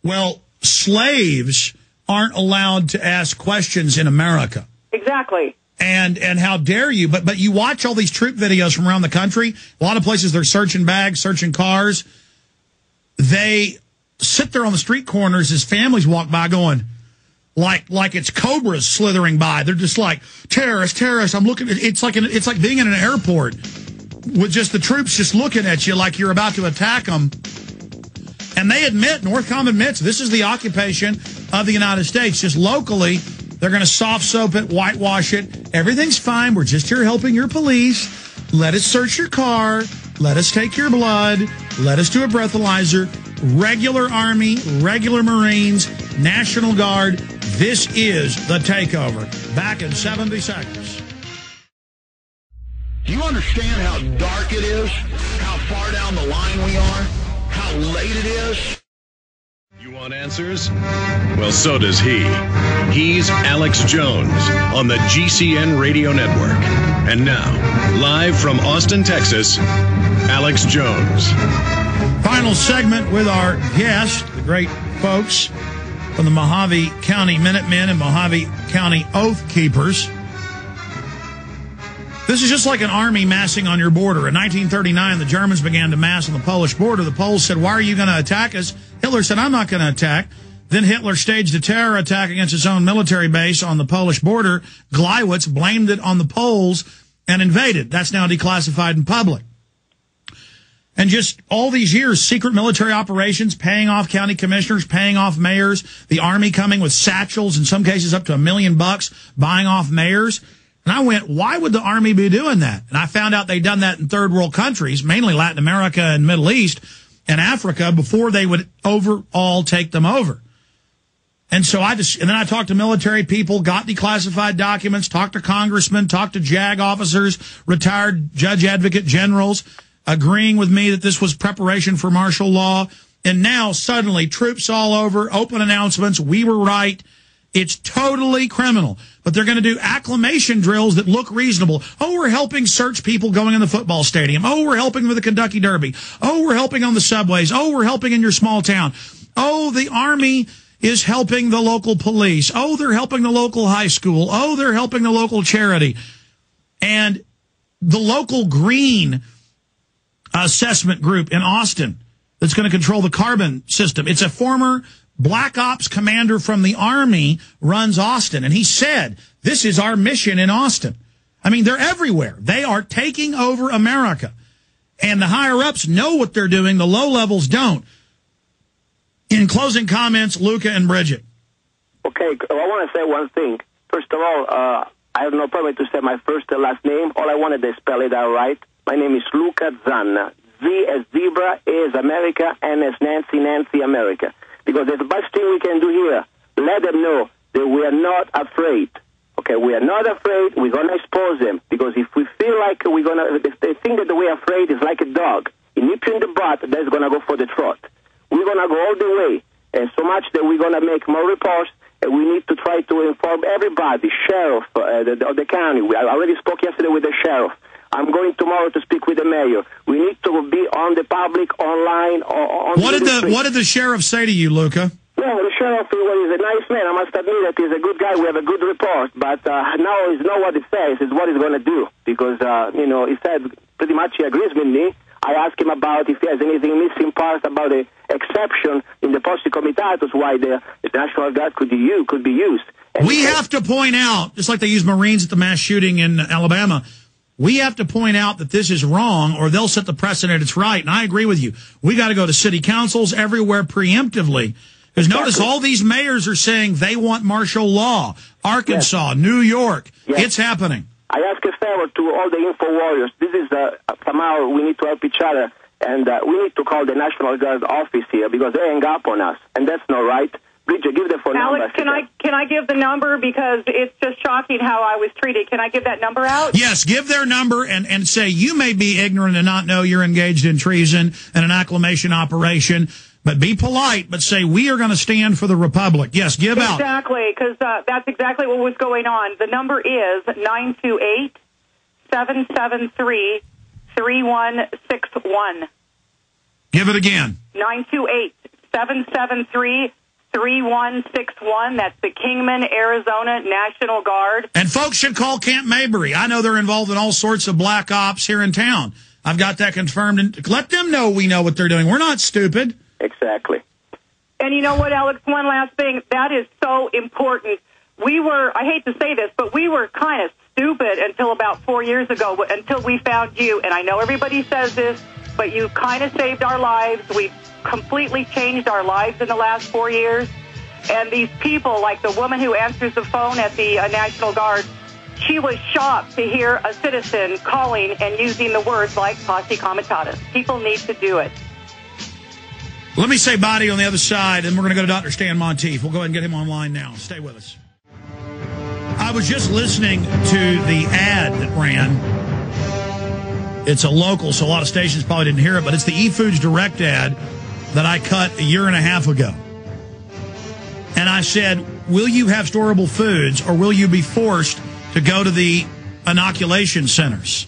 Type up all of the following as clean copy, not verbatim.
Well, slaves aren't allowed to ask questions in America. Exactly. And how dare you? But you watch all these troop videos from around the country. A lot of places they're searching bags, searching cars. They sit there on the street corners as families walk by going, like it's cobras slithering by. They're just like, terrorists, terrorists. I'm looking. It's like being in an airport with just the troops just looking at you like you're about to attack them. And they admit, Northcom admits, this is the occupation of the United States. Just locally, they're going to soft soap it, whitewash it. Everything's fine. We're just here helping your police. Let us search your car. Let us take your blood. Let us do a breathalyzer. Regular Army, regular Marines, National Guard. This is the takeover. Back in 70 seconds. Do you understand how dark it is? How far down the line we are? How late it is? You want answers? Well, so does he. He's Alex Jones on the GCN Radio Network. And now, live from Austin, Texas, Alex Jones. Final segment with our guest, the great folks from the Mohave County Minutemen and Mohave County Oath Keepers. This is just like an army massing on your border. In 1939, the Germans began to mass on the Polish border. The Poles said, why are you going to attack us? Hitler said, I'm not going to attack. Then Hitler staged a terror attack against his own military base on the Polish border. Gleiwitz blamed it on the Poles and invaded. That's now declassified in public. And just all these years, secret military operations, paying off county commissioners, paying off mayors, the Army coming with satchels, in some cases up to $1 million, buying off mayors. And I went, why would the Army be doing that? And I found out they'd done that in third world countries, mainly Latin America and Middle East and Africa, before they would overall take them over. And so and then I talked to military people, got declassified documents, talked to congressmen, talked to JAG officers, retired judge advocate generals, agreeing with me that this was preparation for martial law. And now suddenly troops all over, open announcements. We were right. It's totally criminal. But they're going to do acclamation drills that look reasonable. Oh, we're helping search people going in the football stadium. Oh, we're helping with the Kentucky Derby. Oh, we're helping on the subways. Oh, we're helping in your small town. Oh, the Army is helping the local police. Oh, they're helping the local high school. Oh, they're helping the local charity. And the local green assessment group in Austin that's going to control the carbon system. It's a former Black Ops commander from the Army runs Austin. And he said, this is our mission in Austin. I mean, they're everywhere. They are taking over America. And the higher-ups know what they're doing. The low levels don't. In closing comments, Luca and Bridget. Okay, I want to say one thing. First of all, I have no problem to say my first and last name. All I wanted to spell it out right. My name is Luca Zanna. Z as zebra, A as America, N as Nancy, Nancy America. Because the best thing we can do here, let them know that we are not afraid. Okay, we are not afraid. We're going to expose them. Because if we feel like we're going to, if they think that we're afraid is like a dog. You nip you in the butt, that's going to go for the trot. We're going to go all the way. And so much that we're going to make more reports. And we need to try to inform everybody, sheriff of the county. I already spoke yesterday with the sheriff. I'm going tomorrow to speak with the mayor. We need to be on the public, online, on What did the sheriff say to you, Luca? Well, the sheriff is a nice man. I must admit that he's a good guy. We have a good report. But now it's not what it says. It's what he's going to do. Because, he said pretty much he agrees with me. I asked him about if he has anything missing parts about the exception in the Posse Comitatus, why the National Guard could be used. And we have to point out, just like they use Marines at the mass shooting in Alabama, we have to point out that this is wrong, or they'll set the precedent it's right. And I agree with you. We got to go to city councils everywhere preemptively. Because notice all these mayors are saying they want martial law. Arkansas, yes. New York, yes. It's happening. I ask a favor to all the info warriors. This is somehow we need to help each other, and we need to call the National Guard office here because they hang up on us, and that's not right. Bridget, give the phone number. Alex, can I give the number because it's just shocking how I was treated. Can I give that number out? Yes, give their number and say you may be ignorant and not know you're engaged in treason and an acclamation operation, but be polite, but say we are going to stand for the Republic. Yes, give out. Exactly, because that's exactly what was going on. The number is 928-773-3161. Give it again. 928 773-3161. That's the Kingman, Arizona National Guard. And folks should call Camp Mabry. I know they're involved in all sorts of black ops here in town. I've got that confirmed. And let them know we know what they're doing. We're not stupid. Exactly. And you know what, Alex? One last thing. That is so important. I hate to say this, but we were kind of stupid until about 4 years ago, until we found you. And I know everybody says this, but you kind of saved our lives. We've completely changed our lives in the last 4 years. And these people, like the woman who answers the phone at the National Guard, she was shocked to hear a citizen calling and using the words like Posse Comitatus. People need to do it. Let me say body on the other side, and we're going to go to Dr. Stan Monteith. We'll go ahead and get him online now. Stay with us. I was just listening to the ad that ran. It's a local, so a lot of stations probably didn't hear it, but it's the eFoods Direct ad that I cut a year and a half ago. And I said, will you have storable foods, or will you be forced to go to the inoculation centers?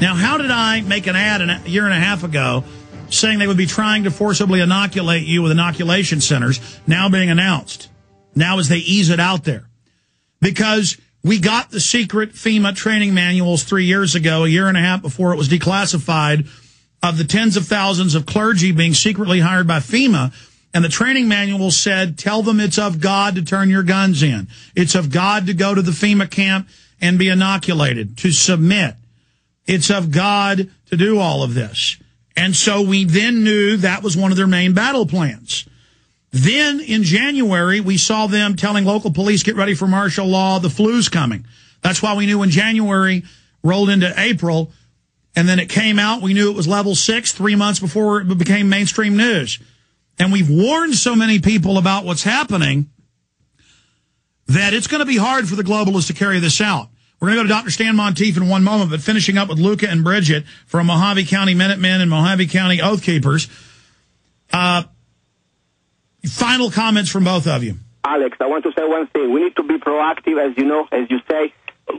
Now, how did I make an ad a year and a half ago saying they would be trying to forcibly inoculate you with inoculation centers now being announced, now as they ease it out there? Because we got the secret FEMA training manuals 3 years ago, a year and a half before it was declassified, of the tens of thousands of clergy being secretly hired by FEMA. And the training manual said, tell them it's of God to turn your guns in. It's of God to go to the FEMA camp and be inoculated, to submit. It's of God to do all of this. And so we then knew that was one of their main battle plans. Then in January, we saw them telling local police, get ready for martial law, the flu's coming. That's why we knew when January rolled into April, and then it came out, we knew it was level 6 3 months before it became mainstream news. And we've warned so many people about what's happening that it's going to be hard for the globalists to carry this out. We're going to go to Dr. Stan Monteith in one moment, but finishing up with Luca and Bridget from Mohave County Minutemen and Mohave County Oath Keepers. Final comments from both of you. Alex, I want to say one thing. We need to be proactive, as you know, as you say.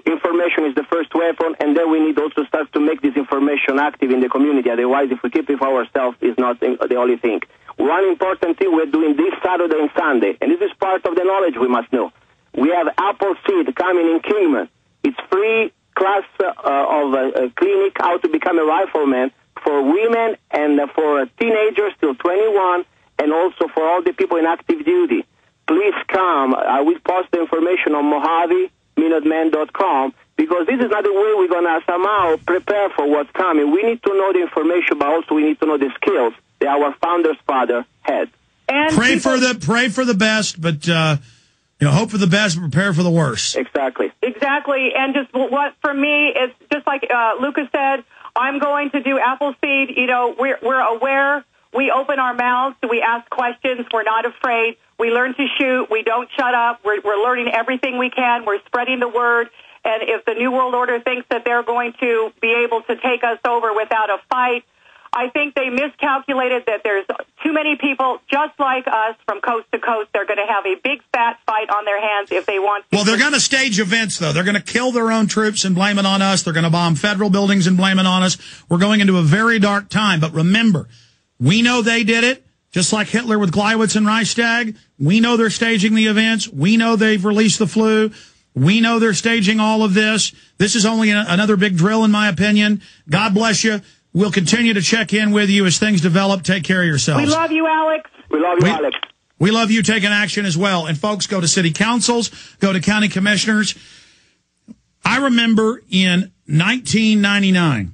Information is the first weapon, and then we need also start to make this information active in the community. Otherwise, if we keep it for ourselves, it's not the only thing. One important thing we're doing this Saturday and Sunday, and this is part of the knowledge we must know. We have Apple Seed coming in Kingman. It's free class of a clinic, how to become a rifleman for women and for teenagers till 21, and also for all the people in active duty. Please come. I will post the information on MohaveMinutemen.com, because this is not the way we're going to somehow prepare for what's coming. We need to know the information, but also we need to know the skills that our founder's father had. And pray for the best, but hope for the best, but prepare for the worst. Exactly. And just what for me is just like Lucas said, I'm going to do Appleseed. We're aware. We open our mouths. We ask questions. We're not afraid. We learn to shoot. We don't shut up. We're learning everything we can. We're spreading the word. And if the New World Order thinks that they're going to be able to take us over without a fight, I think they miscalculated that there's too many people just like us from coast to coast. They're going to have a big fat fight on their hands if they want to. Well, they're going to stage events, though. They're going to kill their own troops and blame it on us. They're going to bomb federal buildings and blame it on us. We're going into a very dark time. But remember, we know they did it, just like Hitler with Gleiwitz and Reichstag. We know they're staging the events. We know they've released the flu. We know they're staging all of this. This is only another big drill, in my opinion. God bless you. We'll continue to check in with you as things develop. Take care of yourselves. We love you, Alex. We love you, Alex. We love you taking action as well. And folks, go to city councils, go to county commissioners. I remember in 1999,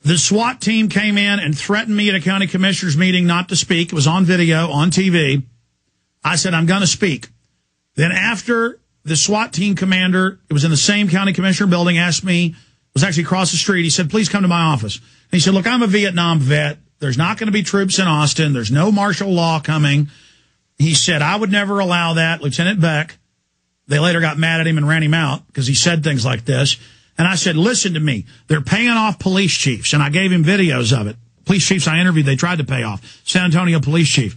the SWAT team came in and threatened me at a county commissioners meeting not to speak. It was on video, on TV. I said, I'm going to speak. Then after the SWAT team commander, it was in the same county commissioner building, asked me, was actually across the street. He said, please come to my office. And he said, look, I'm a Vietnam vet. There's not going to be troops in Austin. There's no martial law coming. He said, I would never allow that. Lieutenant Beck. They later got mad at him and ran him out because he said things like this. And I said, listen to me. They're paying off police chiefs. And I gave him videos of it. Police chiefs I interviewed, they tried to pay off. San Antonio police chief.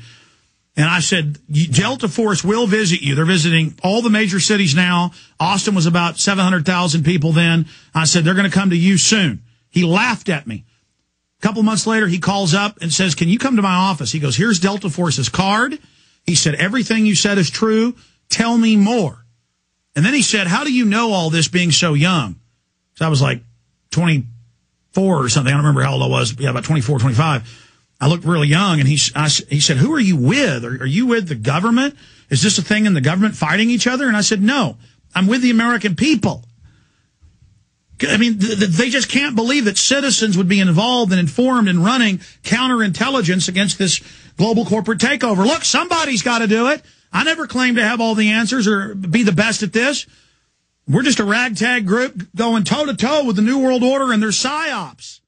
And I said, Delta Force will visit you. They're visiting all the major cities now. Austin was about 700,000 people then. I said, they're going to come to you soon. He laughed at me. couple months later, he calls up and says, can you come to my office? He goes, here's Delta Force's card. He said, everything you said is true. Tell me more. And then he said, how do you know all this being so young? So I was like 24 or something. I don't remember how old I was. Yeah, about 24, 25. I looked really young, and he said, who are you with? Are you with the government? Is this a thing in the government fighting each other? And I said, no, I'm with the American people. I mean, they just can't believe that citizens would be involved and informed in running counterintelligence against this global corporate takeover. Look, somebody's got to do it. I never claimed to have all the answers or be the best at this. We're just a ragtag group going toe-to-toe with the New World Order and their psyops.